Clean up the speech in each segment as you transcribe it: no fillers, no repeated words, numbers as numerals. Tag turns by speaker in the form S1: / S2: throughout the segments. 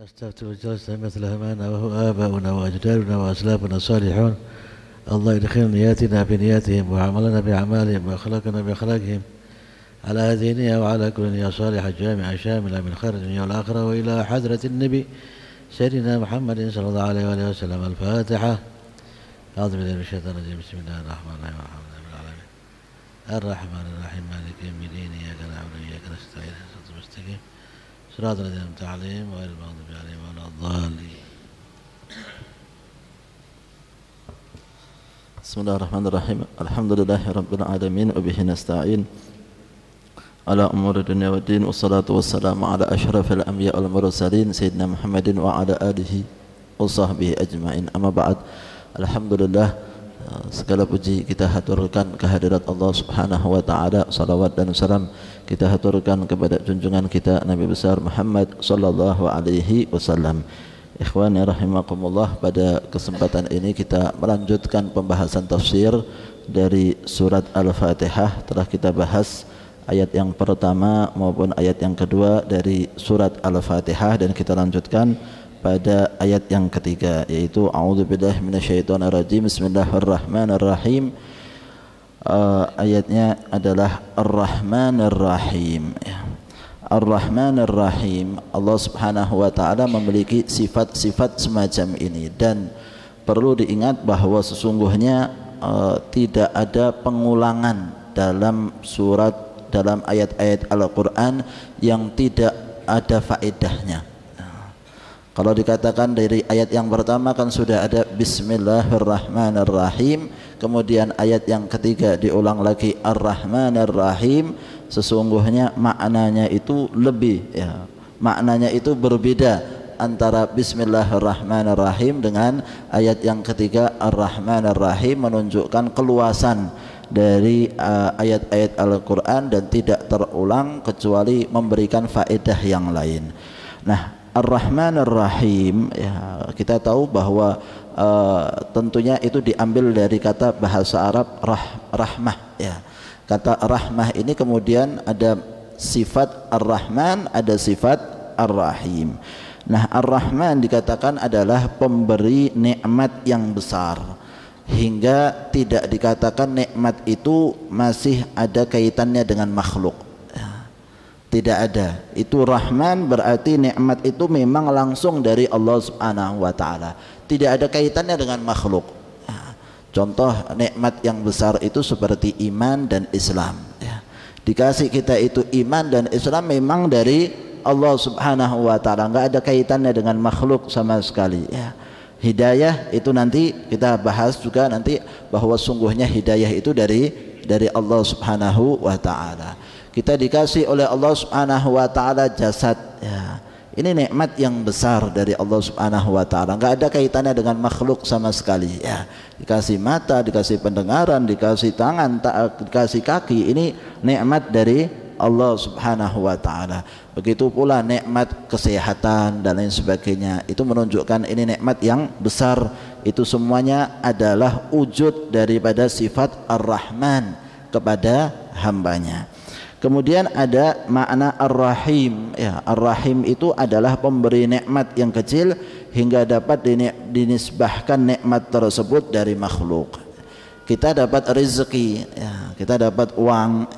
S1: استفتوا الجلسة مثل همانا وهو آباؤنا وأجدادنا وأسلافنا الصالحون. الله يدخل نياتنا بنياتهم وعملنا بأعمالهم وأخلاقنا بأخلاقهم على هذه النية وعلى كل نية صالحة جامعة شاملة من خير الدنيا والآخرة وإلى حضرة النبي سيدنا محمد صلى الله عليه وآله وسلم. الفاتحة. أعوذ بالله من الشيطان الرجيم. بسم الله الرحمن الرحيم والحمد لله رب العالمين الرحمن الرحيم مالك يوم الدين إياك نعبد وإياك نستعين اهدنا الصراط المستقيم صراط الذين أنعمت عليهم غير المغضوب عليهم ولا الضالين.
S2: Bismillahirrahmanirrahim. Alhamdulillahirabbil alamin wa bihi nasta'in ala umuri dunya waddin wassalatu wassalamu ala asyrafil anbiya wal mursalin sayyidina Muhammadin wa ala alihi wa sahbihi ajmain. Amma ba'd. Alhamdulillah, segala puji kita haturkan kehadirat Allah Subhanahu wa taala. Salawat dan salam kita haturkan kepada junjungan kita Nabi besar Muhammad sallallahu alaihi wasallam. Ikhwani rahimakumullah, pada kesempatan ini kita melanjutkan pembahasan tafsir dari surat Al-Fatihah. Telah kita bahas ayat yang pertama maupun ayat yang kedua dari surat Al-Fatihah dan kita lanjutkan pada ayat yang ketiga, yaitu a'udzubillahi minasyaitonirrajim. Bismillahirrahmanirrahim. Ayatnya adalah Ar-Rahmanir Rahim. Ar-Rahmanir Rahim. Allah Subhanahu wa taala memiliki sifat-sifat semacam ini, dan perlu diingat bahwa sesungguhnya tidak ada pengulangan dalam ayat-ayat Al-Qur'an yang tidak ada faedahnya. Kalau dikatakan dari ayat yang pertama kan sudah ada Bismillahirrahmanirrahim, kemudian ayat yang ketiga diulang lagi Ar-Rahmanir Rahim, sesungguhnya maknanya itu maknanya itu berbeda antara Bismillahirrahmanirrahim dengan ayat yang ketiga Ar-Rahmanir Rahim, menunjukkan keluasan dari ayat-ayat Al-Quran dan tidak terulang kecuali memberikan faedah yang lain. Nah, Ar-Rahmanir Rahim, kita tahu bahwa tentunya itu diambil dari kata bahasa Arab rahmah. Kata rahmah ini kemudian ada sifat Ar-Rahman, ada sifat Ar-Rahim. Nah, Ar-Rahman dikatakan adalah pemberi nikmat yang besar, hingga tidak dikatakan nikmat itu masih ada kaitannya dengan makhluk. Tidak ada. Itu Rahman berarti nikmat itu memang langsung dari Allah Subhanahu wa taala. Tidak ada kaitannya dengan makhluk. Contoh nikmat yang besar itu seperti iman dan Islam. Dikasih kita itu iman dan Islam memang dari Allah Subhanahu wa taala, enggak ada kaitannya dengan makhluk sama sekali. Hidayah itu nanti kita bahas juga nanti, bahwa sungguhnya hidayah itu dari Allah Subhanahu wa taala. Kita dikasih oleh Allah Subhanahu wa taala jasad. Ini nikmat yang besar dari Allah Subhanahu wa taala, enggak ada kaitannya dengan makhluk sama sekali. Dikasih mata, dikasih pendengaran, dikasih tangan, dikasih kaki, ini nikmat dari Allah Subhanahu wa taala. Begitu pula nikmat kesehatan dan lain sebagainya, itu menunjukkan ini nikmat yang besar. Itu semuanya adalah wujud daripada sifat Ar-Rahman kepada hambanya. Kemudian ada makna Ar-Rahim. Ar-Rahim itu adalah pemberi nikmat yang kecil hingga dapat dinisbahkan nikmat tersebut dari makhluk. Kita dapat rezeki, kita dapat uang.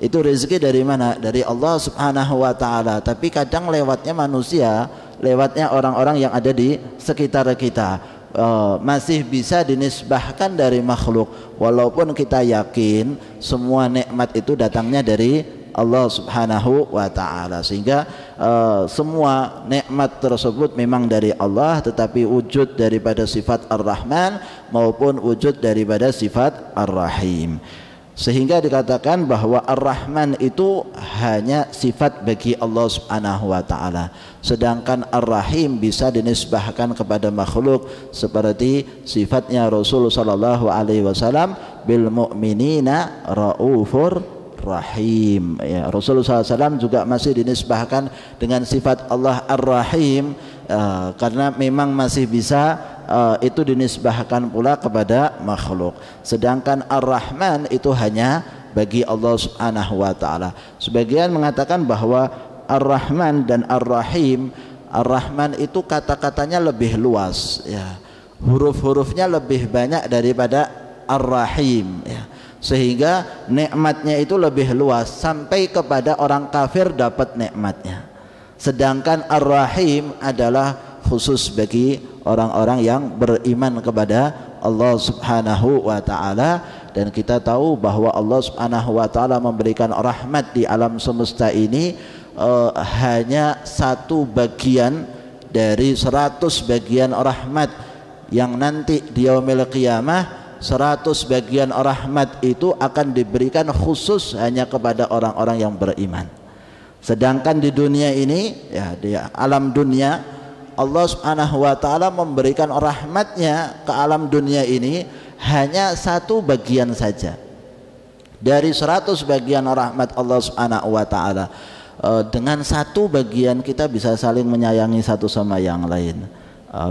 S2: Itu rezeki dari mana? Dari Allah Subhanahu wa taala. Tapi kadang lewatnya manusia, lewatnya orang-orang yang ada di sekitar kita, masih bisa dinisbahkan dari makhluk, walaupun kita yakin semua nikmat itu datangnya dari Allah Subhanahu wa taala. Sehingga semua nikmat tersebut memang dari Allah, tetapi wujud daripada sifat Ar-Rahman maupun wujud daripada sifat Ar-Rahim. Sehingga dikatakan bahwa Ar-Rahman itu hanya sifat bagi Allah Subhanahu wa taala, sedangkan Ar-Rahim bisa dinisbahkan kepada makhluk, seperti sifatnya Rasul sallallahu alaihi wasallam, bil mu'minina raufur rahim. Rasulullah SAW juga masih dinisbahkan dengan sifat Allah Ar-Rahim, karena memang masih bisa itu dinisbahkan pula kepada makhluk. Sedangkan Ar-Rahman itu hanya bagi Allah Subhanahu wa taala. Sebagian mengatakan bahwa Ar-Rahman dan Ar-Rahim Ar-Rahman itu kata-katanya lebih luas ya. Huruf-hurufnya lebih banyak daripada Ar-Rahim ya. Sehingga nikmatnya itu lebih luas sampai kepada orang kafir dapat nikmatnya. Sedangkan Ar-Rahim adalah khusus bagi orang-orang yang beriman kepada Allah Subhanahu wa taala, dan kita tahu bahwa Allah Subhanahu wa taala memberikan rahmat di alam semesta ini hanya satu bagian dari 100 bagian rahmat yang nanti di yaumil qiyamah 100 bagian rahmat itu akan diberikan khusus hanya kepada orang-orang yang beriman. Sedangkan di dunia ini ya, di alam dunia Allah Subhanahu wa taala memberikan rahmatnya ke alam dunia ini hanya satu bagian saja dari 100 bagian rahmat Allah Subhanahu wa taala. Dengan satu bagian kita bisa saling menyayangi satu sama yang lain.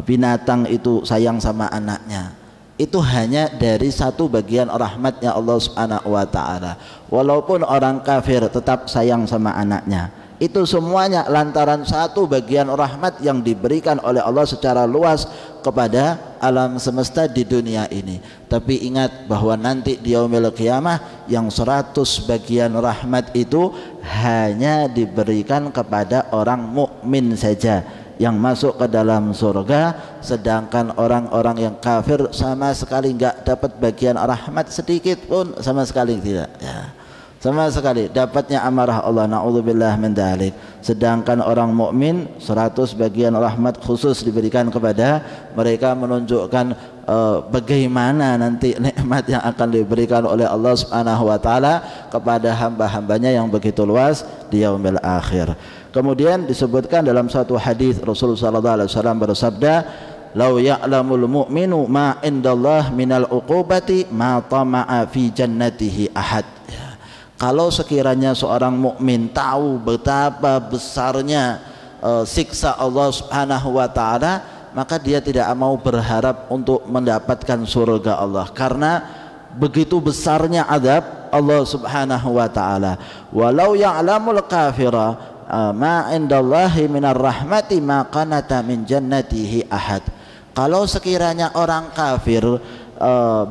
S2: Binatang itu sayang sama anaknya, itu hanya dari satu bagian rahmatnya Allah Subhanahu wa taala. Walaupun orang kafir tetap sayang sama anaknya, itu semuanya lantaran satu bagian rahmat yang diberikan oleh Allah secara luas kepada alam semesta di dunia ini. Tapi ingat bahwa nanti di yaumil qiyamah yang 100 bagian rahmat itu hanya diberikan kepada orang mukmin saja yang masuk ke dalam surga, sedangkan orang-orang yang kafir sama sekali enggak dapat bagian rahmat sedikit pun, sama sekali tidak ya. Sama sekali dapatnya amarah Allah, naudzubillah min dzalik. Sedangkan orang mukmin 100 bagian rahmat khusus diberikan kepada mereka, menunjukkan bagaimana nanti nikmat yang akan diberikan oleh Allah Subhanahu wa taala kepada hamba-hambanya yang begitu luas di yaumil akhir. Kemudian disebutkan dalam satu hadis Rasulullah sallallahu alaihi wasallam bersabda, "Lau ya'lamul mu'minu ma indallah minal uqubati ma tama'a fi jannatihi ahad." Kalau sekiranya seorang mukmin tahu betapa besarnya siksa Allah Subhanahu wa taala, maka dia tidak mau berharap untuk mendapatkan surga Allah, karena begitu besarnya azab Allah Subhanahu wa taala. Walau ya'lamul kafira ma indallahi minar rahmati ma qanata min jannatihi ahad. Kalau sekiranya orang kafir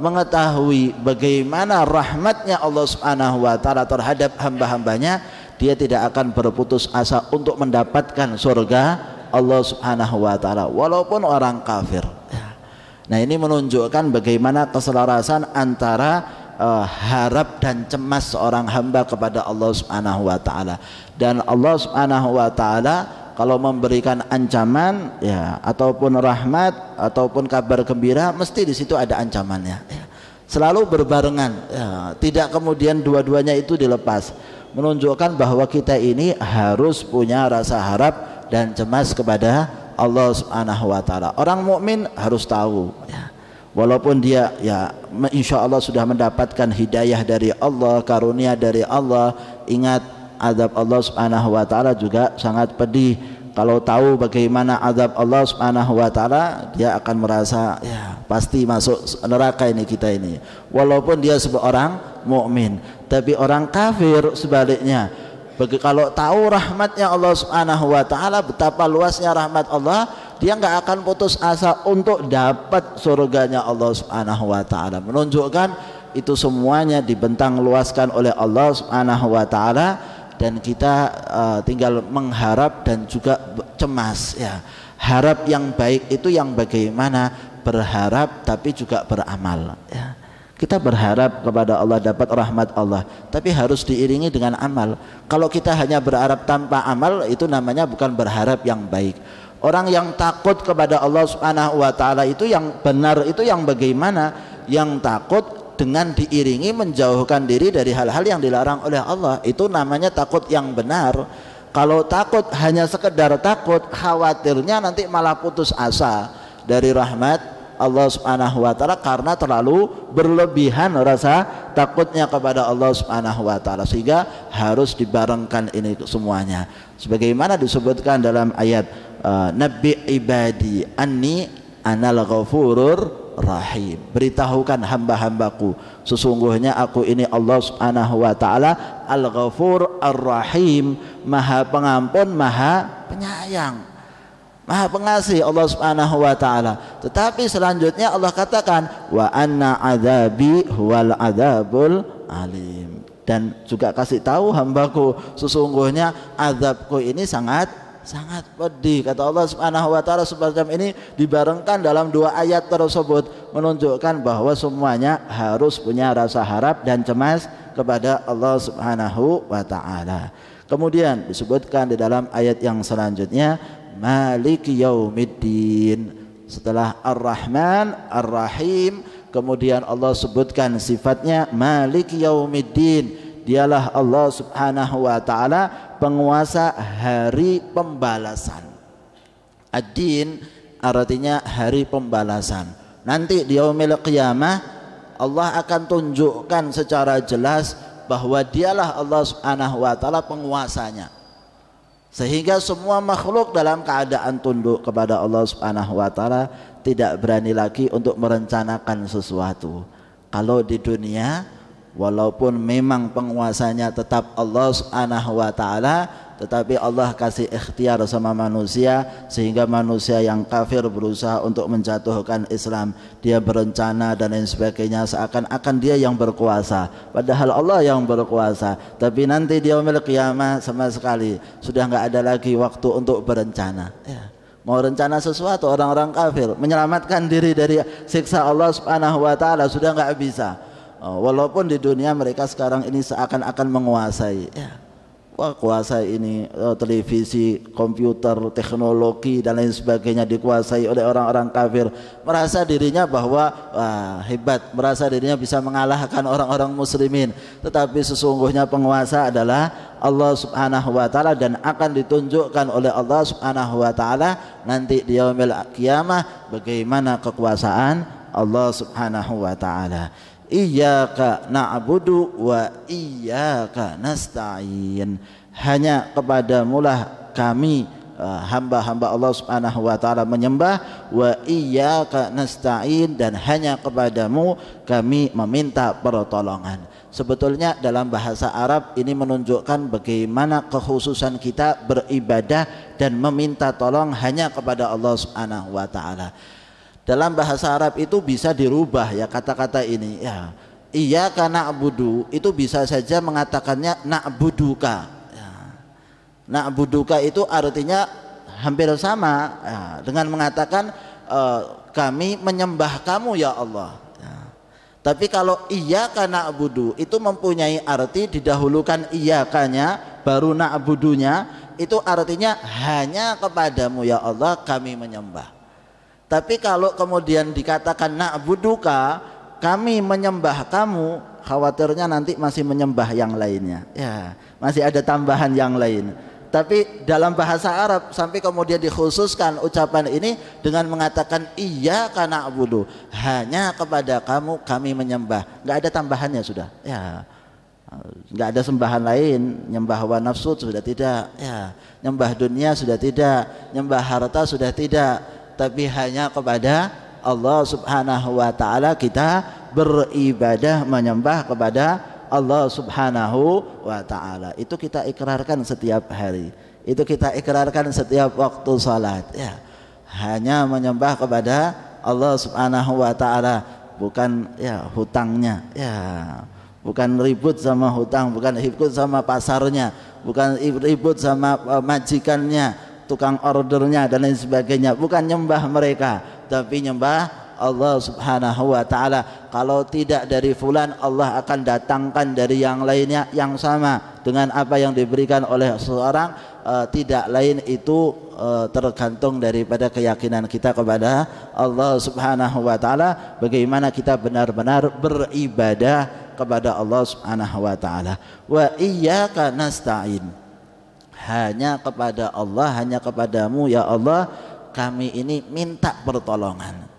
S2: mengetahui bagaimana rahmatnya Allah Subhanahu wa taala terhadap hamba-hambanya, dia tidak akan berputus asa untuk mendapatkan surga Allah Subhanahu wa taala walaupun orang kafir. Nah, ini menunjukkan bagaimana keselarasan antara harap dan cemas seorang hamba kepada Allah Subhanahu wa taala. Dan Allah Subhanahu wa taala kalau memberikan ancaman ya, ataupun rahmat ataupun kabar gembira, mesti di situ ada ancamannya ya. Selalu berbarengan ya, tidak kemudian dua-duanya itu dilepas. Menunjukkan bahwa kita ini harus punya rasa harap dan cemas kepada Allah Subhanahu wa taala. Orang mukmin harus tahu ya, walaupun dia ya insya Allah sudah mendapatkan hidayah dari Allah, karunia dari Allah, ingat azab Allah Subhanahu wa taala juga sangat pedih. Kalau tahu bagaimana azab Allah Subhanahu wa taala, dia akan merasa ya pasti masuk neraka ini kita ini, walaupun dia seorang mukmin. Tapi orang kafir sebaliknya, kalau tahu rahmatnya Allah Subhanahu wa taala, betapa luasnya rahmat Allah, dia nggak akan putus asa untuk dapat surganya Allah Subhanahu wa taala. Menunjukkan itu semuanya dibentang luaskan oleh Allah Subhanahu wa taala, dan kita tinggal mengharap dan juga cemas ya. Harap yang baik itu yang bagaimana? Berharap tapi juga beramal ya. Kita berharap kepada Allah dapat rahmat Allah, tapi harus diiringi dengan amal. Kalau kita hanya berharap tanpa amal, itu namanya bukan berharap yang baik. Orang yang takut kepada Allah Subhanahu wa taala itu yang benar, itu yang bagaimana? Yang takut dengan diiringi menjauhkan diri dari hal-hal yang dilarang oleh Allah, itu namanya takut yang benar. Kalau takut hanya sekedar takut, khawatirnya nanti malah putus asa dari rahmat Allah Subhanahu wa taala karena terlalu berlebihan rasa takutnya kepada Allah Subhanahu wa taala, sehingga harus dibarengkan ini semuanya. Sebagaimana disebutkan dalam ayat Nabi ibadi anni anal ghafurur rahim, beritahukan hamba-hambaku sesungguhnya aku ini Allah Subhanahu wa taala Al-Ghafur Ar-Rahim, Maha Pengampun, Maha Penyayang. Maha pengasih Allah Subhanahu wa taala. Tetapi selanjutnya Allah katakan wa anna adzabi huwal adzabul alim. Dan juga kasih tahu hambaku sesungguhnya azabku ini sangat pedih. Kata Allah Subhanahu wa taala semacam ini dibarengkan dalam dua ayat tersebut menunjukkan bahwa semuanya harus punya rasa harap dan cemas kepada Allah Subhanahu wa taala. Kemudian disebutkan di dalam ayat yang selanjutnya Maliki Yaumiddin. Setelah Ar-Rahman, Ar-Rahim, kemudian Allah sebutkan sifatnya Maliki Yaumiddin. Dialah Allah Subhanahu wa taala penguasa hari pembalasan. Ad-din artinya hari pembalasan. Nanti di yaumil qiyamah Allah akan tunjukkan secara jelas bahwa dialah Allah Subhanahu wa taala penguasanya. Sehingga semua makhluk dalam keadaan tunduk kepada Allah Subhanahu wa taala, tidak berani lagi untuk merencanakan sesuatu. Kalau di dunia walaupun memang penguasanya tetap Allah Subhanahu wa taala, tetapi Allah kasih ikhtiar sama manusia sehingga manusia yang kafir berusaha untuk menjatuhkan Islam, dia berencana dan lain sebagainya seakan-akan dia yang berkuasa, padahal Allah yang berkuasa. Tapi nanti di yaumil qiyamah sama sekali sudah nggak ada lagi waktu untuk berencana ya. Mau rencana sesuatu orang-orang kafir menyelamatkan diri dari siksa Allah Subhanahu wa taala sudah nggak bisa. Walaupun di dunia mereka sekarang ini seakan-akan menguasai ya. Wah, kuasa ini televisi, komputer, teknologi dan lain sebagainya dikuasai oleh orang-orang kafir, merasa dirinya bahwa wah, hebat, merasa dirinya bisa mengalahkan orang-orang muslimin. Tetapi sesungguhnya penguasa adalah Allah Subhanahu wa taala dan akan ditunjukkan oleh Allah Subhanahu wa taala nanti di yaumil qiyamah bagaimana kekuasaan Allah Subhanahu wa taala. Iyyaka na'budu wa iyyaka nasta'in. Hanya kepadamulah kami hamba-hamba Allah Subhanahu wa taala menyembah, wa iyyaka nasta'in, dan hanya kepadamu kami meminta pertolongan. Sebetulnya dalam bahasa Arab ini menunjukkan bagaimana kekhususan kita beribadah dan meminta tolong hanya kepada Allah Subhanahu wa taala. Dalam bahasa Arab itu bisa dirubah ya kata-kata ini ya. Iyyaka na'budu itu bisa saja mengatakannya na'buduka ya. Na'buduka itu artinya hampir sama ya, dengan mengatakan kami menyembah kamu ya Allah ya. Tapi kalau iyyaka na'budu itu mempunyai arti didahulukan iyyakanya baru na'budunya, itu artinya hanya kepadamu ya Allah kami menyembah. Tapi kalau kemudian dikatakan na'buduka, kami menyembah kamu, khawatirnya nanti masih menyembah yang lainnya ya, masih ada tambahan yang lain. Tapi dalam bahasa Arab sampai kemudian dikhususkan ucapan ini dengan mengatakan iyyaka na'budu, hanya kepada kamu kami menyembah, nggak ada tambahannya sudah ya. Nggak ada sembahan lain, nyembah hawa nafsu sudah tidak ya, nyembah dunia sudah tidak, nyembah harta sudah tidak, tapi hanya kepada Allah Subhanahu wa taala kita beribadah menyembah kepada Allah Subhanahu wa taala. Itu kita ikrarkan setiap hari. Itu kita ikrarkan setiap waktu salat ya. Hanya menyembah kepada Allah Subhanahu wa taala, bukan ya hutangnya ya. Bukan ribut sama hutang, bukan ribut sama pasarnya, bukan ribut sama majikannya, tukang ordernya dan lain sebagainya, bukan nyembah mereka, tapi nyembah Allah Subhanahu wa taala. Kalau tidak dari fulan, Allah akan datangkan dari yang lainnya yang sama dengan apa yang diberikan oleh seseorang. Tidak lain itu tergantung daripada keyakinan kita kepada Allah Subhanahu wa taala, bagaimana kita benar-benar beribadah kepada Allah Subhanahu wa taala. Wa iyyaka nasta'in, hanya kepada Allah, hanya kepadamu ya Allah kami ini minta pertolongan.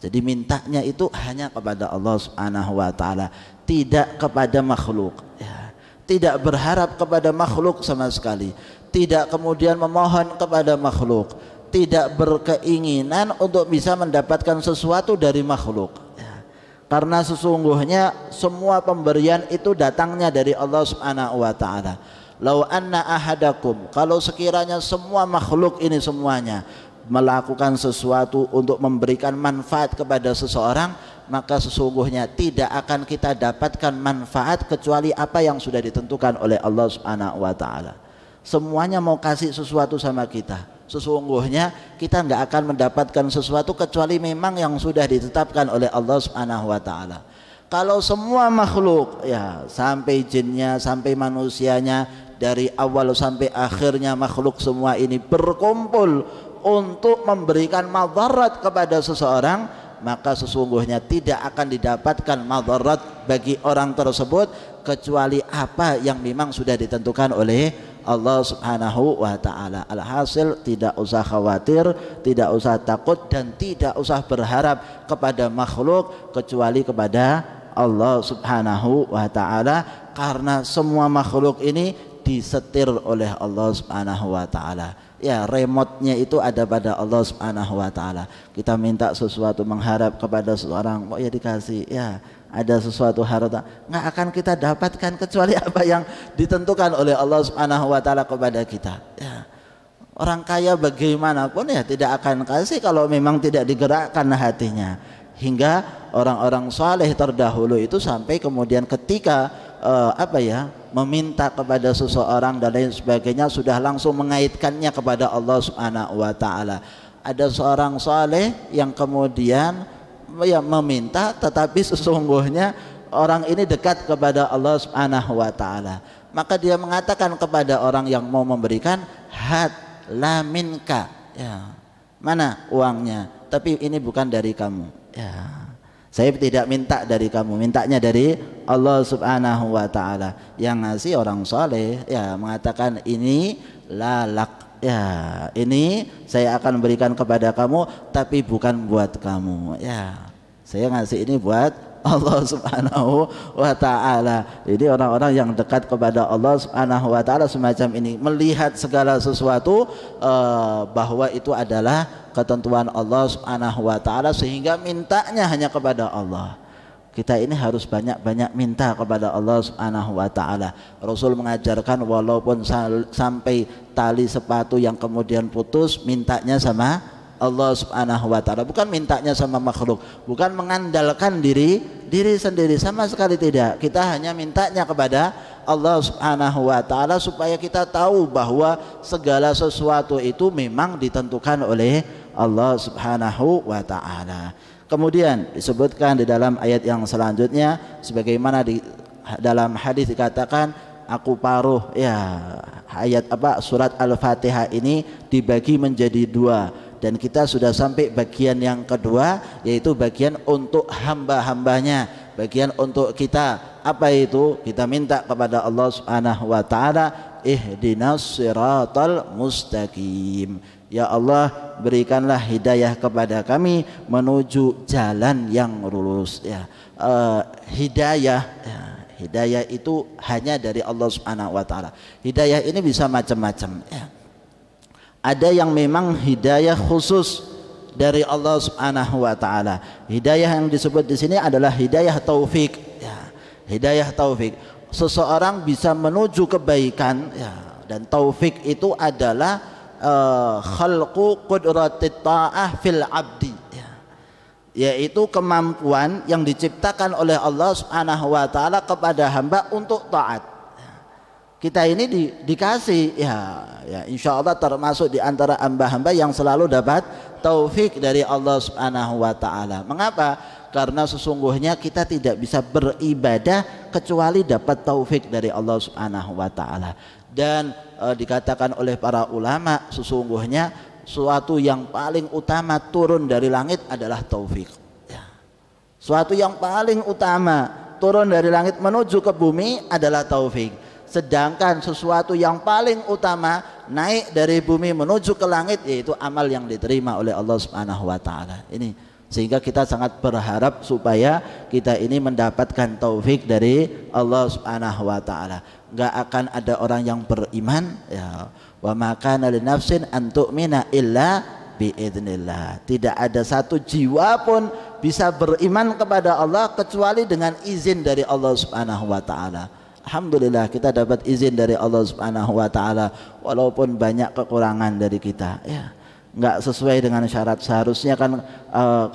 S2: Jadi mintanya itu hanya kepada Allah Subhanahu wa taala, tidak kepada makhluk ya. Tidak berharap kepada makhluk sama sekali, tidak kemudian memohon kepada makhluk, tidak berkeinginan untuk bisa mendapatkan sesuatu dari makhluk ya. Karena sesungguhnya semua pemberian itu datangnya dari Allah Subhanahu wa taala. Lau anna ahadakum, kalau sekiranya semua makhluk ini semuanya melakukan sesuatu untuk memberikan manfaat kepada seseorang, maka sesungguhnya tidak akan kita dapatkan manfaat kecuali apa yang sudah ditentukan oleh Allah Subhanahu wa taala. Semuanya mau kasih sesuatu sama kita, sesungguhnya kita nggak akan mendapatkan sesuatu kecuali memang yang sudah ditetapkan oleh Allah Subhanahu wa taala. Kalau semua makhluk, ya sampai jinnya, sampai manusianya, dari awal sampai akhirnya makhluk semua ini berkumpul untuk memberikan madarat kepada seseorang, maka sesungguhnya tidak akan didapatkan madarat bagi orang tersebut kecuali apa yang memang sudah ditentukan oleh Allah Subhanahu wa taala. Alhasil tidak usah khawatir, tidak usah takut, dan tidak usah berharap kepada makhluk kecuali kepada Allah Subhanahu wa taala, karena semua makhluk ini disetir oleh Allah Subhanahu wa taala. Ya, remote-nya itu ada pada Allah Subhanahu wa taala. Kita minta sesuatu, mengharap kepada seseorang, mau ya dikasih, ya ada sesuatu harta, nggak akan kita dapatkan kecuali apa yang ditentukan oleh Allah Subhanahu wa taala kepada kita. Ya. Orang kaya bagaimanapun ya tidak akan kasih kalau memang tidak digerakkan hatinya. Hingga orang-orang saleh terdahulu itu sampai kemudian ketika meminta kepada seseorang dan lain sebagainya sudah langsung mengaitkannya kepada Allah Subhanahu wa taala. Ada seorang saleh yang kemudian ya meminta, tetapi sesungguhnya orang ini dekat kepada Allah Subhanahu wa taala. Maka dia mengatakan kepada orang yang mau memberikan, "Hat la minka." Ya. Mana uangnya? Tapi ini bukan dari kamu. Ya. Saya tidak minta dari kamu, mintanya dari Allah Subhanahu wa taala. Yang ngasih orang soleh, ya mengatakan ini lalak, ya ini saya akan berikan kepada kamu, tapi bukan buat kamu. Ya, saya ngasih ini buat Allah Subhanahu wa taala. Jadi orang-orang yang dekat kepada Allah Subhanahu wa taala semacam ini melihat segala sesuatu bahwa itu adalah ketentuan Allah Subhanahu wa taala, sehingga mintanya hanya kepada Allah. Kita ini harus banyak-banyak minta kepada Allah Subhanahu wa taala. Rasul mengajarkan walaupun sampai tali sepatu yang kemudian putus, mintanya sama Allah Subhanahu wa taala, bukan mintanya sama makhluk, bukan mengandalkan diri sendiri, sama sekali tidak. Kita hanya mintanya kepada Allah Subhanahu wa taala supaya kita tahu bahwa segala sesuatu itu memang ditentukan oleh Allah Subhanahu wa taala. Kemudian disebutkan di dalam ayat yang selanjutnya sebagaimana di dalam hadis dikatakan, aku paruh, ya ayat surat Al-Fatihah ini dibagi menjadi dua, dan kita sudah sampai bagian yang kedua, yaitu bagian untuk hamba-hambanya, bagian untuk kita. Apa itu? Kita minta kepada Allah Subhanahu wa taala, ihdinas siratal mustaqim. Ya Allah, berikanlah hidayah kepada kami menuju jalan yang lurus. Ya, hidayah itu hanya dari Allah Subhanahu wa taala. Hidayah ini bisa macam-macam, ya. Ada yang memang hidayah khusus dari Allah Subhanahu wa taala. Hidayah yang disebut di sini adalah hidayah taufik, ya. Hidayah taufik. Seseorang bisa menuju kebaikan, ya, dan taufik itu adalah khalqu qudratit ta'ah fil abdi, ya. Yaitu kemampuan yang diciptakan oleh Allah Subhanahu wa taala kepada hamba untuk taat. Kita ini dikasih, ya insya Allah termasuk di antara hamba-hamba yang selalu dapat taufik dari Allah Subhanahu wa taala. Mengapa? Karena sesungguhnya kita tidak bisa beribadah kecuali dapat taufik dari Allah Subhanahu wa taala. Dan dikatakan oleh para ulama, sesungguhnya suatu yang paling utama turun dari langit adalah taufik, ya. Suatu yang paling utama turun dari langit menuju ke bumi adalah taufik. Sedangkan sesuatu yang paling utama naik dari bumi menuju ke langit yaitu amal yang diterima oleh Allah Subhanahu wa taala. Ini sehingga kita sangat berharap supaya kita ini mendapatkan taufik dari Allah Subhanahu wa taala. Enggak akan ada orang yang beriman, ya, wa ma kana linafsin an tu'mina illa biidznillah. Tidak ada satu jiwa pun bisa beriman kepada Allah kecuali dengan izin dari Allah Subhanahu wa taala. Alhamdulillah kita dapat izin dari Allah Subhanahu wa taala walaupun banyak kekurangan dari kita, ya. nggak sesuai dengan syarat. Seharusnya kan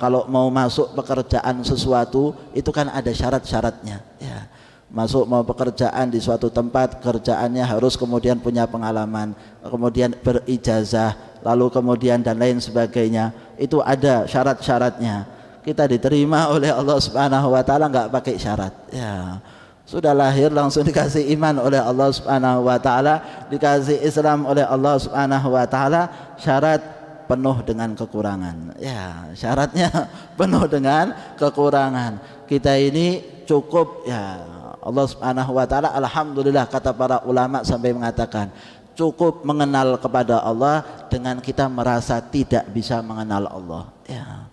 S2: kalau mau masuk pekerjaan sesuatu itu kan ada syarat-syaratnya ya. Masuk mau pekerjaan di suatu tempat, kerjaannya harus kemudian punya pengalaman, kemudian berijazah, lalu kemudian dan lain sebagainya. Itu ada syarat-syaratnya. Kita diterima oleh Allah Subhanahu wa taala nggak pakai syarat ya. Sudah lahir langsung dikasih iman oleh Allah Subhanahu wa taala, dikasih Islam oleh Allah Subhanahu wa taala, syarat penuh dengan kekurangan ya. Syaratnya penuh dengan kekurangan. Kita ini cukup ya. Allah Subhanahu wa taala, alhamdulillah, kata para ulama sampai mengatakan cukup mengenal kepada Allah dengan kita merasa tidak bisa mengenal Allah ya.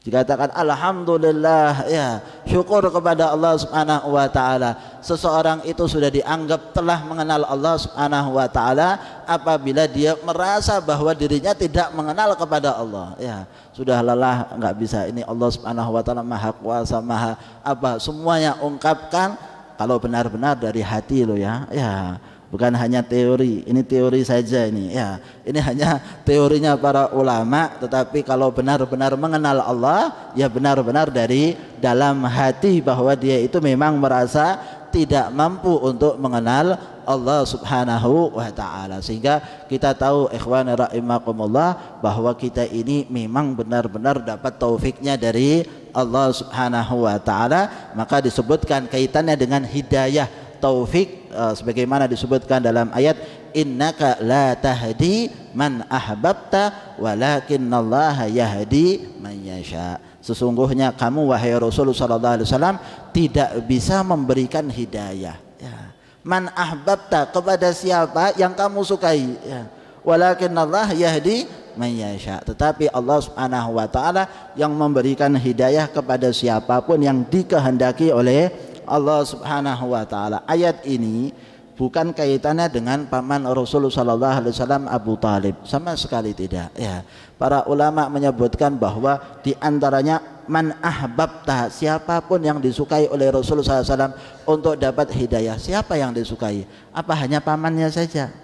S2: Dikatakan alhamdulillah ya, syukur kepada Allah Subhanahu wa taala. Seseorang itu sudah dianggap telah mengenal Allah Subhanahu wa taala apabila dia merasa bahwa dirinya tidak mengenal kepada Allah ya. Sudah lelah, enggak bisa, ini Allah Subhanahu wa taala Maha Kuasa, Maha apa, semuanya ungkapkan kalau benar-benar dari hati lo ya. Ya. Bukan hanya teori, ini teori saja ini ya. Ini hanya teorinya para ulama, tetapi kalau benar-benar mengenal Allah ya benar-benar dari dalam hati bahwa dia itu memang merasa tidak mampu untuk mengenal Allah Subhanahu wa taala. Sehingga kita tahu ikhwan rahimakumullah bahwa kita ini memang benar-benar dapat taufiknya dari Allah Subhanahu wa taala, maka disebutkan kaitannya dengan hidayah taufik sebagaimana disebutkan dalam ayat innaka la tahdi man ahbabta walakinallaha yahdi man yasha. Sesungguhnya kamu wahai Rasulullah sallallahu alaihi wasallam tidak bisa memberikan hidayah ya. Man ahbabta, kepada siapa yang kamu sukai ya. Walakinallaha yahdi man yasha, tetapi Allah Subhanahu wa taala yang memberikan hidayah kepada siapapun yang dikehendaki oleh Allah Subhanahu wa taala. Ayat ini bukan kaitannya dengan paman Rasulullah sallallahu alaihi wasallam Abu Talib, sama sekali tidak ya. Para ulama menyebutkan bahwa di antaranya man ahbabta, siapapun yang disukai oleh Rasulullah sallallahu alaihi wasallam untuk dapat hidayah. Siapa yang disukai? Apa hanya pamannya saja?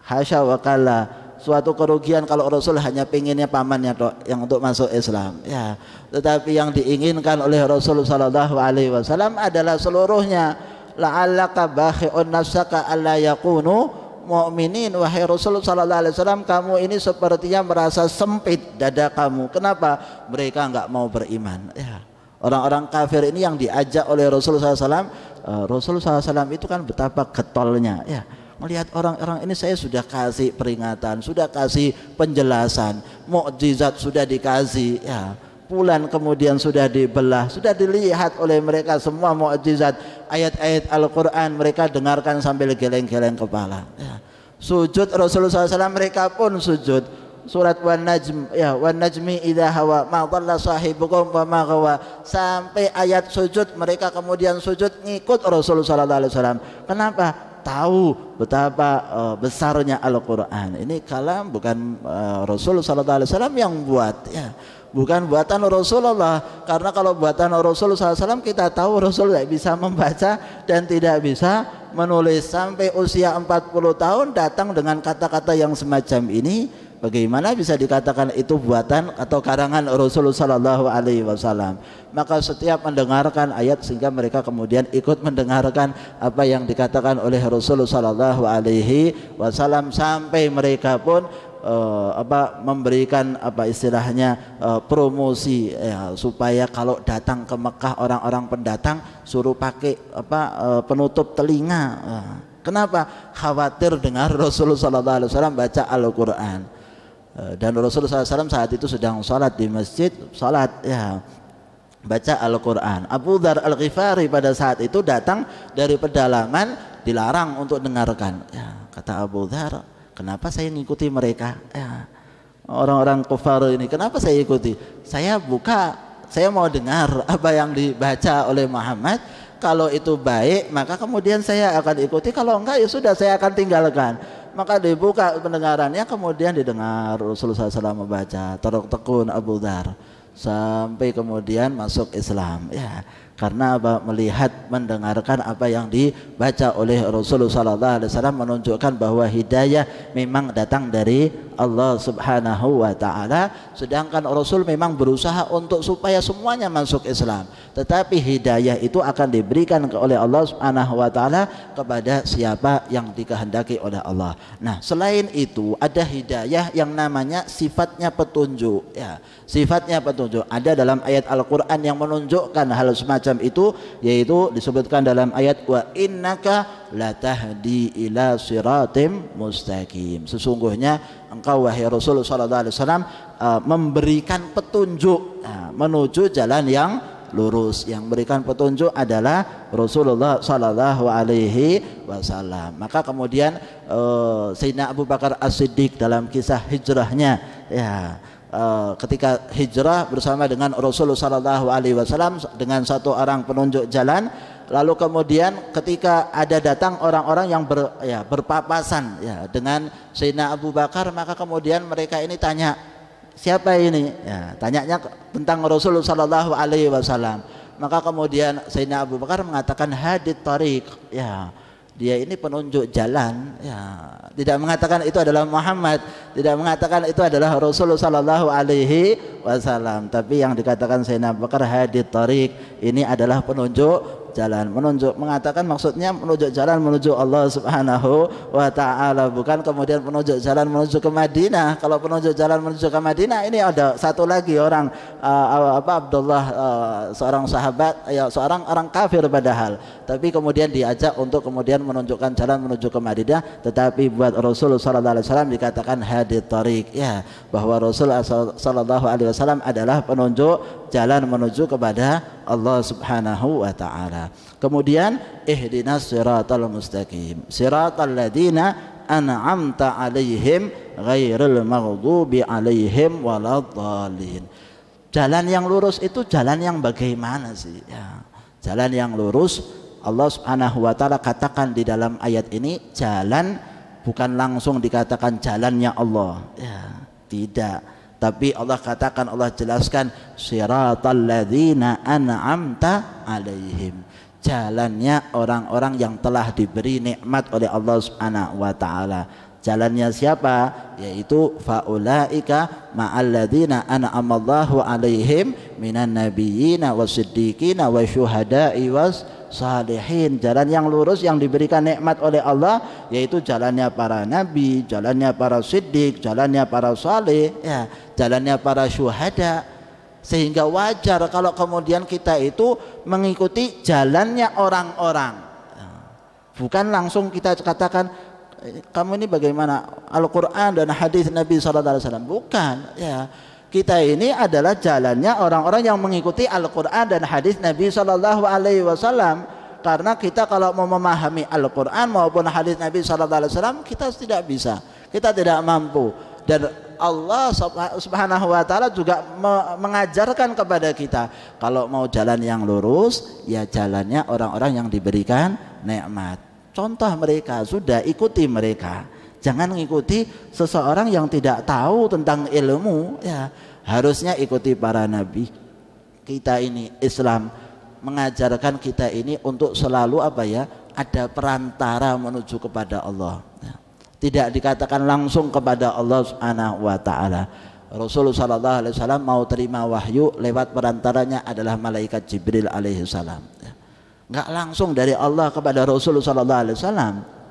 S2: Hasya wa kalla. Suatu kerugian kalau Rasul hanya pengennya pamannya yang untuk masuk Islam ya. Tetapi yang diinginkan oleh Rasul sallallahu alaihi wasallam adalah seluruhnya. La'allaka bakhi'un nafsaka alla yakunu mu'minin. Wahai Rasul sallallahu alaihi wasallam, kamu ini sepertinya merasa sempit dada kamu. Kenapa? Mereka enggak mau beriman ya. Orang-orang kafir ini yang diajak oleh Rasul sallallahu alaihi wasallam, Rasul sallallahu alaihi wasallam itu kan betapa getolnya ya. Melihat orang-orang ini saya sudah kasih peringatan, sudah kasih penjelasan, mukjizat sudah dikasih ya. Bulan kemudian sudah dibelah, sudah dilihat oleh mereka semua mukjizat, ayat-ayat Al-Qur'an mereka dengarkan sambil geleng-geleng kepala ya. Sujud Rasulullah SAW mereka pun sujud. Surat Wan Najm ya, wan najmi idza hawa ma dhalla sahibukum wa ma ghawa, sampai ayat sujud mereka kemudian sujud ngikut Rasulullah sallallahu alaihi wasallam. Kenapa? Tahu betapa besarnya Al-Quran. Ini kalam bukan Rasul sallallahu alaihi wasallam yang buat ya, bukan buatan Rasulullah. Karena kalau buatan Rasul sallallahu alaihi wasallam kita tahu Rasul tidak bisa membaca dan tidak bisa menulis. Sampai usia 40 tahun datang dengan kata-kata yang semacam ini. Bagaimana bisa dikatakan itu buatan atau karangan Rasulullah sallallahu alaihi wasallam? Maka setiap mendengarkan ayat sehingga mereka kemudian ikut mendengarkan apa yang dikatakan oleh Rasulullah sallallahu alaihi wasallam, sampai mereka pun memberikan istilahnya promosi ya, supaya kalau datang ke Mekah orang-orang pendatang suruh pakai penutup telinga. Kenapa? Khawatir dengar Rasulullah sallallahu alaihi wasallam baca Al-Qur'an. Dan Rasulullah SAW saat itu sedang sholat di masjid, sholat ya, baca Al-Quran. Abu Dzar Al-Ghifari pada saat itu datang dari pedalaman, dilarang untuk dengarkan ya. Kata Abu Dzar, kenapa saya ngikuti mereka ya, orang-orang kufar ini, kenapa saya ikuti? Saya mau dengar apa yang dibaca oleh Muhammad. Kalau itu baik maka kemudian saya akan ikuti, kalau enggak ya sudah saya akan tinggalkan. Maka dibuka pendengarannya, kemudian didengar Rasulullah SAW membaca, teruk tekun Abu Dzar sampai kemudian masuk Islam ya. Karena apa? Melihat, mendengarkan apa yang dibaca oleh Rasulullah SAW menunjukkan bahwa hidayah memang datang dari Allah Subhanahu wa Ta'ala. Sedangkan Rasul memang berusaha untuk supaya semuanya masuk Islam, tetapi hidayah itu akan diberikan oleh Allah Subhanahu wa Ta'ala kepada siapa yang dikehendaki oleh Allah. Nah, selain itu ada hidayah yang namanya sifatnya petunjuk, ya. Sifatnya petunjuk ada dalam ayat Al-Quran yang menunjukkan hal semacam itu, yaitu disebutkan dalam ayat wa innaka latahdi ila siratim mustaqim. Sesungguhnya engkau wahai Rasulullah SAW memberikan petunjuk menuju jalan yang lurus. Yang memberikan petunjuk adalah Rasulullah Sallallahu Alaihi Wasallam. Maka kemudian Sayyidina Abu Bakar As-Siddiq dalam kisah hijrahnya, ya, ketika hijrah bersama dengan Rasulullah Sallallahu Alaihi Wasallam dengan satu orang penunjuk jalan, lalu kemudian ketika ada datang orang-orang yang berpapasan, ya, dengan Sayyidina Abu Bakar, maka kemudian mereka ini tanya, siapa ini? Ya, tanyanya tentang Rasulullah Sallallahu Alaihi Wasallam. Maka kemudian Sayyidina Abu Bakar mengatakan hadit tariq, ya, dia ini penunjuk jalan, ya. Tidak mengatakan itu adalah Muhammad, tidak mengatakan itu adalah Rasulullah Sallallahu Alaihi Wasallam, tapi yang dikatakan Sayyidina Abu Bakar hadit tariq, ini adalah penunjuk jalan. Menunjuk, mengatakan maksudnya menunjuk jalan menuju Allah Subhanahu wa Ta'ala, bukan kemudian penunjuk jalan menuju ke Madinah. Kalau penunjuk jalan menuju ke Madinah, ini ada satu lagi orang Abdullah, seorang sahabat, ya, seorang orang kafir padahal, tapi kemudian diajak untuk kemudian menunjukkan jalan menuju ke Madinah. Tetapi buat Rasulullah SAW dikatakan hadit tariq, ya, bahwa Rasulullah SAW adalah penunjuk jalan menuju kepada Allah Subhanahu wa Ta'ala. Kemudian ihdinas siratal mustaqim siratal ladzina an'amta alaihim ghairil maghdubi alaihim waladdallin. Jalan yang lurus itu jalan yang bagaimana sih, ya? Jalan yang lurus, Allah Subhanahu wa Ta'ala katakan di dalam ayat ini jalan, bukan langsung dikatakan jalannya Allah, ya, tidak. Tapi Allah katakan, Allah jelaskan siratal ladzina an'amta alaihim, jalannya orang-orang yang telah diberi nikmat oleh Allah Subhanahu wa Ta'ala. Jalannya siapa? Yaitu faulaika ma'alladzina an'amallahu alaihim minan nabiyyina wasiddiqina wasyuhada'i was salihin. Jalan yang lurus yang diberikan nikmat oleh Allah yaitu jalannya para nabi, jalannya para siddiq, jalannya para saleh, ya, jalannya para syuhada. Sehingga wajar kalau kemudian kita itu mengikuti jalannya orang-orang, bukan langsung kita katakan kamu ini bagaimana Al-Quran dan hadis Nabi SAW. Bukan, ya. Kita ini adalah jalannya orang-orang yang mengikuti Al-Quran dan hadis Nabi SAW. Karena kita kalau mau memahami Al-Quran maupun hadis Nabi SAW, kita tidak bisa, kita tidak mampu. Dan Allah Subhanahu wa Ta'ala juga mengajarkan kepada kita, kalau mau jalan yang lurus, ya jalannya orang-orang yang diberikan nikmat. Contoh mereka, sudah ikuti mereka. Jangan mengikuti seseorang yang tidak tahu tentang ilmu, ya. Harusnya ikuti para nabi. Kita ini Islam mengajarkan kita ini untuk selalu ada perantara menuju kepada Allah, ya. Tidak dikatakan langsung kepada Allah Subhanahu wa Ta'ala. Rasulullah SAW mau terima wahyu, lewat perantaranya adalah malaikat Jibril alaihi salam, ya. Enggak langsung dari Allah kepada Rasulullah SAW.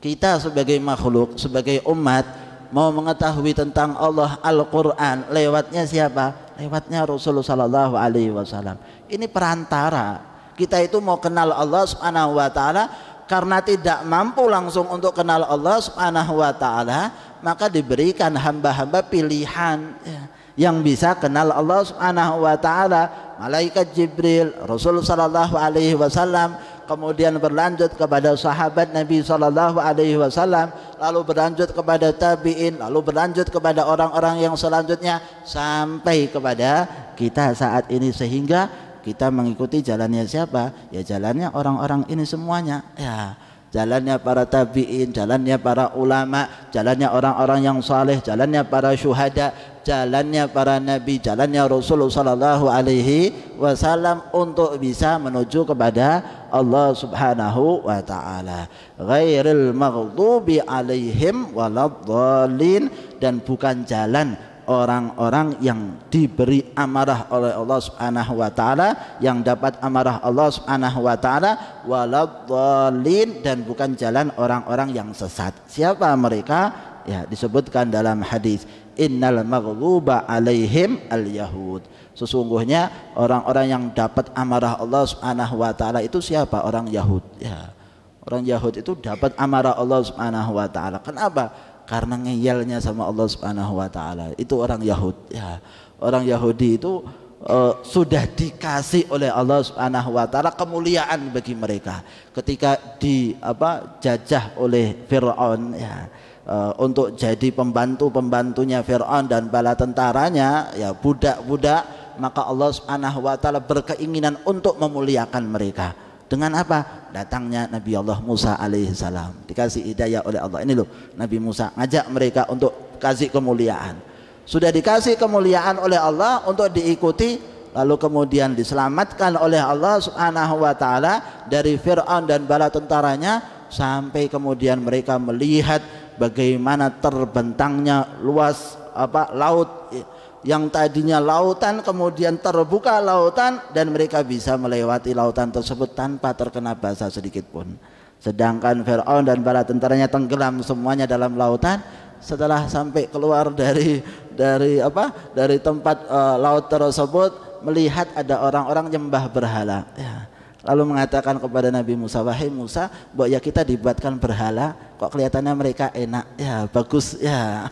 S2: Kita sebagai makhluk, sebagai umat, mau mengetahui tentang Allah, Al-Quran, lewatnya siapa? Lewatnya Rasulullah SAW. Ini perantara. Kita itu mau kenal Allah Subhanahu wa Ta'ala, karena tidak mampu langsung untuk kenal Allah Subhanahu wa Ta'ala, maka diberikan hamba-hamba pilihan, ya, yang bisa kenal Allah Subhanahu wa Ta'ala. Malaikat Jibril, Rasulullah Sallallahu Alaihi Wasallam, kemudian berlanjut kepada sahabat Nabi Sallallahu Alaihi Wasallam, lalu berlanjut kepada tabi'in, lalu berlanjut kepada orang-orang yang selanjutnya sampai kepada kita saat ini, sehingga kita mengikuti jalannya siapa? Ya jalannya orang-orang ini semuanya, ya. jalannya para tabi'in, jalannya para ulama, jalannya orang-orang yang saleh, jalannya para syuhada, jalannya para nabi, jalannya Rasulullah sallallahu alaihi wasallam untuk bisa menuju kepada Allah Subhanahu wa taala. Ghairil maghdubi alaihim waladdallin, dan bukan jalan orang-orang yang diberi amarah oleh Allah Subhanahu wa taala, yang dapat amarah Allah Subhanahu wa taala, waladdallin, dan bukan jalan orang-orang yang sesat. Siapa mereka? Ya, disebutkan dalam hadis, innal maghduba alaihim al-yahud. Sesungguhnya orang-orang yang dapat amarah Allah Subhanahu wa taala itu siapa? Orang Yahud. Ya. Orang Yahud itu dapat amarah Allah Subhanahu wa taala. Kenapa? Karena ngeyelnya sama Allah Subhanahu wa taala. Itu orang Yahud. Ya. Orang Yahudi itu sudah dikasih oleh Allah Subhanahu wa taala kemuliaan bagi mereka ketika dijajah oleh Firaun, ya. Untuk jadi pembantunya Firaun dan bala tentaranya, ya, budak-budak, maka Allah Subhanahu wa taala berkeinginan untuk memuliakan mereka. Dengan apa? Datangnya Nabi Allah Musa alaihissalam, dikasih hidayah oleh Allah. Ini loh, Nabi Musa ngajak mereka untuk kasih kemuliaan. Sudah dikasih kemuliaan oleh Allah untuk diikuti, lalu kemudian diselamatkan oleh Allah Subhanahu wa taala dari Fir'aun dan bala tentaranya, sampai kemudian mereka melihat bagaimana terbentangnya luas laut, yang tadinya lautan kemudian terbuka lautan, dan mereka bisa melewati lautan tersebut tanpa terkena basah sedikit pun. Sedangkan Fir'aun dan bala tentaranya tenggelam semuanya dalam lautan. Setelah sampai keluar dari tempat laut tersebut, melihat ada orang-orang nyembah berhala, ya. Lalu mengatakan kepada Nabi Musa, wahai Musa, ya kita dibuatkan berhala, kok kelihatannya mereka enak, ya, bagus, ya.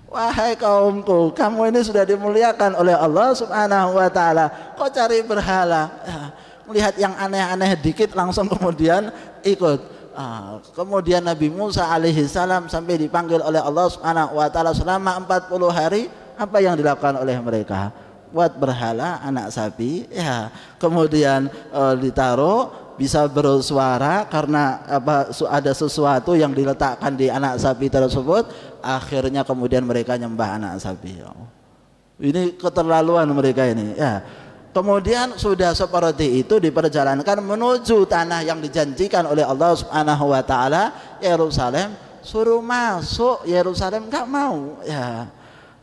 S2: Wahai kaumku, kamu ini sudah dimuliakan oleh Allah Subhanahu wa taala, kok cari berhala? Ya, melihat yang aneh-aneh dikit langsung kemudian ikut. Kemudian Nabi Musa alaihissalam sampai dipanggil oleh Allah Subhanahu wa taala selama 40 hari. Apa yang dilakukan oleh mereka? Buat berhala anak sapi, ya. Kemudian ditaruh bisa bersuara karena ada sesuatu yang diletakkan di anak sapi tersebut. Akhirnya kemudian mereka nyembah anak sapi. Ini keterlaluan mereka ini, ya. Kemudian sudah seperti itu diperjalankan menuju tanah yang dijanjikan oleh Allah Subhanahu wa taala, Yerusalem. Suruh masuk Yerusalem enggak mau, ya.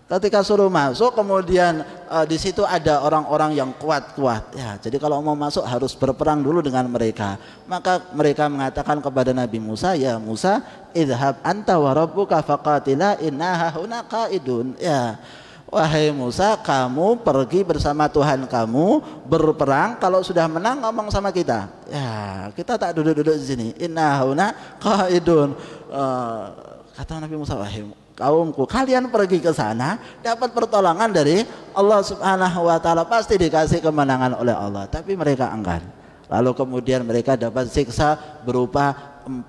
S2: Ketika suruh masuk, kemudian di situ ada orang-orang yang kuat-kuat, ya. Jadi kalau mau masuk harus berperang dulu dengan mereka. Maka mereka mengatakan kepada Nabi Musa, ya Musa, idhab anta wa rabbuka faqatila inna hahuna qaidun, ya. Wahai Musa, kamu pergi bersama Tuhan kamu berperang, kalau sudah menang ngomong sama kita. Ya, kita tak duduk-duduk di sini. Inna hahuna qaidun. Kata Nabi Musa, wahai kaumku, kalian pergi ke sana dapat pertolongan dari Allah Subhanahu wa taala, pasti dikasih kemenangan oleh Allah. Tapi mereka enggan. Lalu kemudian mereka dapat siksa berupa 40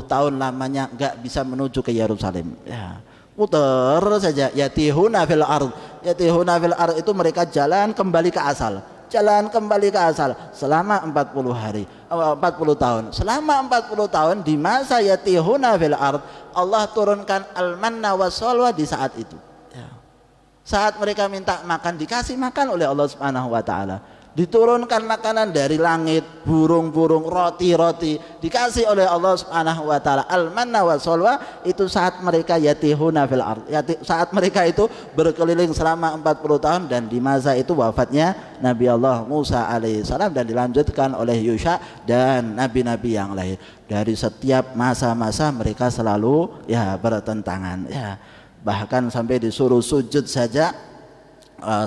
S2: tahun lamanya enggak bisa menuju ke Yerusalem, ya. Putar saja, yatihuna fil ard. Yatihuna fil ard itu mereka jalan kembali ke asal. Jalan kembali ke asal selama 40 hari, 40 tahun. Selama 40 tahun di masa yatihuna fil ard, Allah turunkan al-manna was-salwa di saat itu, ya. Saat mereka minta makan, dikasih makan oleh Allah Subhanahu wa taala. Diturunkan makanan dari langit, burung-burung, roti-roti, dikasih oleh Allah Subhanahu wa taala. Al-manna was-salwa itu saat mereka yatihuna fil ard. Saat mereka itu berkeliling selama 40 tahun, dan di masa itu wafatnya Nabi Allah Musa alaihissalam, dan dilanjutkan oleh Yusha dan nabi-nabi yang lain. Dari setiap masa-masa mereka selalu, ya, bertentangan, ya. Bahkan sampai disuruh sujud saja.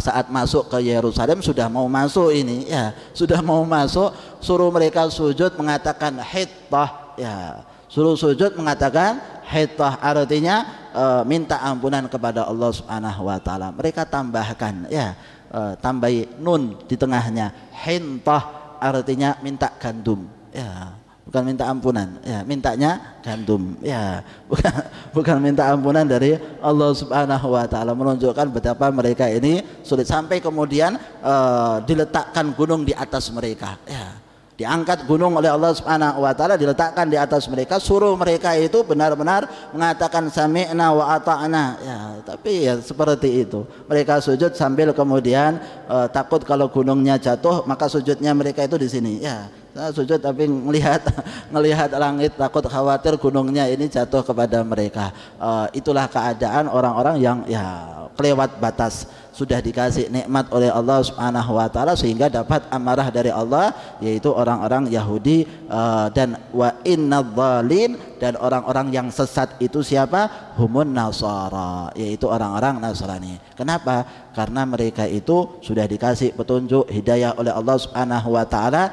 S2: Saat masuk ke Yerusalem, sudah mau masuk ini, ya, sudah mau masuk, suruh mereka sujud mengatakan hittah, ya, suruh sujud mengatakan hittah, artinya minta ampunan kepada Allah Subhanahu wa taala. Mereka tambahkan, ya, tambahi nun di tengahnya, hintah, artinya minta gandum, ya. Bukan minta ampunan, ya, mintanya gandum, ya, bukan minta ampunan dari Allah Subhanahu wa taala. Menunjukkan betapa mereka ini sulit, sampai kemudian diletakkan gunung di atas mereka, ya. diangkat gunung oleh Allah Subhanahu wa taala, diletakkan di atas mereka, suruh mereka itu benar-benar mengatakan sami'na wa ata'na. Ya, tapi ya seperti itu. Mereka sujud sambil kemudian takut kalau gunungnya jatuh, maka sujudnya mereka itu di sini. Ya, sujud tapi ngelihat langit, takut khawatir gunungnya ini jatuh kepada mereka. Itulah keadaan orang-orang yang ya kelewat batas, sudah dikasih nikmat oleh Allah Subhanahu wa taala sehingga dapat amarah dari Allah, yaitu orang-orang Yahudi. Dan wa innadh-dhalin, dan orang-orang yang sesat itu siapa? Humun Nasara, yaitu orang-orang Nasrani. Kenapa? Karena mereka itu sudah dikasih petunjuk hidayah oleh Allah Subhanahu wa taala,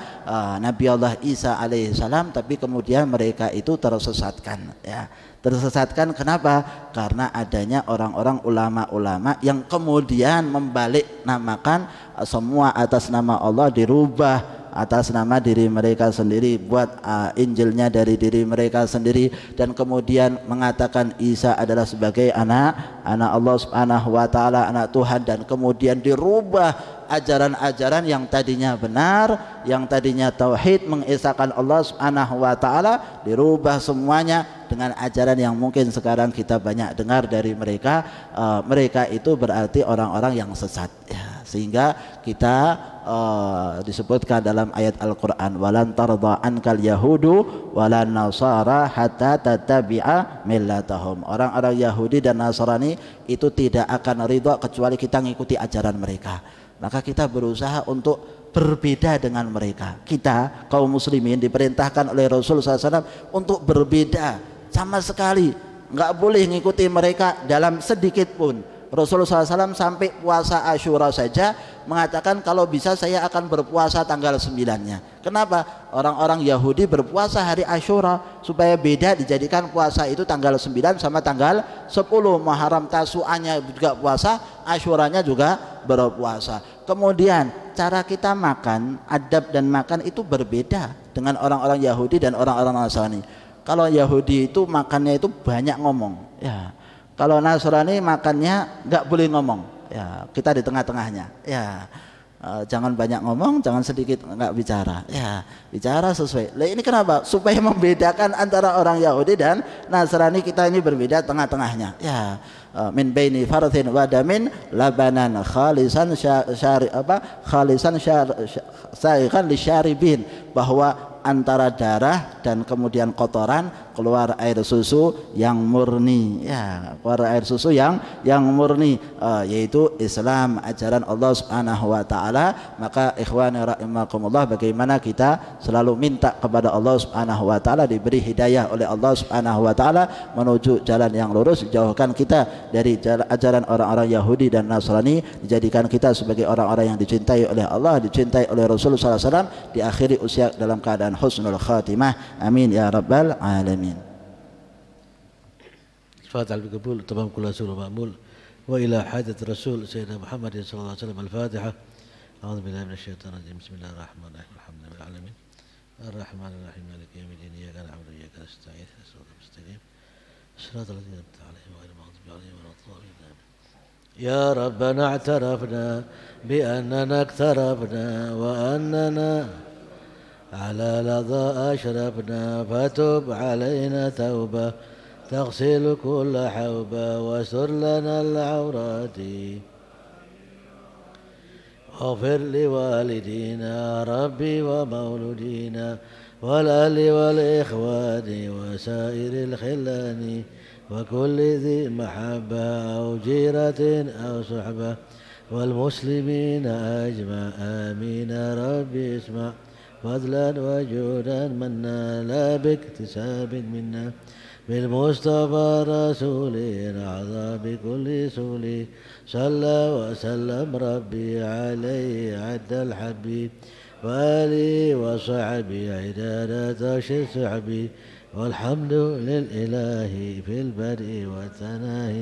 S2: Nabi Allah Isa alaihissalam, tapi kemudian mereka itu tersesatkan, ya. Tersesatkan kenapa? Karena adanya orang-orang ulama-ulama yang kemudian membalik namakan semua atas nama Allah, dirubah atas nama diri mereka sendiri, buat Injilnya dari diri mereka sendiri, dan kemudian mengatakan Isa adalah sebagai anak Allah Subhanahu wa taala, anak Tuhan, dan kemudian dirubah ajaran-ajaran yang tadinya benar, yang tadinya tauhid, mengesahkan Allah Subhanahu wa taala, dirubah semuanya dengan ajaran yang mungkin sekarang kita banyak dengar dari mereka. Mereka itu berarti orang-orang yang sesat, ya. Sehingga kita disebutkan dalam ayat Al-Quran, walan tarda ankal yahudu walan nasara hatta tattabi'a millatahum. Orang-orang Yahudi dan Nasrani itu tidak akan ridha kecuali kita ngikuti ajaran mereka. Maka kita berusaha untuk berbeda dengan mereka. Kita kaum muslimin diperintahkan oleh Rasul SAW untuk berbeda, sama sekali nggak boleh ngikuti mereka dalam sedikit pun. Rasulullah SAW sampai puasa Asyura saja mengatakan kalau bisa saya akan berpuasa tanggal 9-nya. Kenapa? Orang-orang Yahudi berpuasa hari Asyura, supaya beda, dijadikan puasa itu tanggal 9 sama tanggal 10. Muharram Tasu'anya juga puasa, Asyuranya juga berpuasa. Kemudian cara kita makan, adab dan makan itu berbeda dengan orang-orang Yahudi dan orang-orang Nasrani. Kalau Yahudi itu makannya itu banyak ngomong, ya. Kalau Nasrani makannya nggak boleh ngomong, ya. Kita di tengah-tengahnya, ya. Jangan banyak ngomong, jangan sedikit nggak bicara, ya. Bicara sesuai. Nah, ini kenapa? Supaya membedakan antara orang Yahudi dan Nasrani, kita ini berbeda tengah-tengahnya, ya. Min baini farthin wa damin labanan khalisan sa'iqan lisyaribin, bahwa antara darah dan kemudian kotoran keluar air susu yang murni, ya, keluar air susu yang murni, yaitu Islam, ajaran Allah Subhanahu wa taala. Maka ikhwani rahimakumullah, bagaimana kita selalu minta kepada Allah Subhanahu wa taala diberi hidayah oleh Allah Subhanahu wa taala menuju jalan yang lurus, dijauhkan kita dari ajaran orang-orang Yahudi dan Nasrani, dijadikan kita sebagai orang-orang yang dicintai oleh Allah, dicintai oleh Rasulullah SAW, diakhiri usia dalam keadaan husnul khatimah. Amin ya rabbal alamin.
S1: الفاتحة بالقبول تمام كل رسول ومأمول وإلى حاجة الرسول سيدنا محمد صلى الله عليه وسلم. الفاتحة. أعوذ بالله من الشيطان الرجيم. بسم الله الرحمن الرحيم. الحمد لله رب العالمين الرحمن الرحيم مالك يوم الدين إياك نعبد وإياك نستعين اهدنا الصراط المستقيم صراط الذين أنعمت عليهم غير المغضوب عليهم ولا الضالين. يا ربنا اعترفنا بأننا اقتربنا وأننا على لظى أشرفنا، فتب علينا توبة تغسل كل حوبة واستر لنا العورات، واغفر لوالدينا ربي ومولودينا والأهل والإخوان وسائر الخلان وكل ذي محبة أو جيرة أو صحبة والمسلمين أجمع. آمين ربي اسمع فضلا وجودا منا لا باكتساب منا بالمصطفى رسولي نعظى بكل سولي صلى وسلم ربي عليه عد الحبيب وآله وصحبه عدادة صحبي والحمد للإله في البدء والثناء.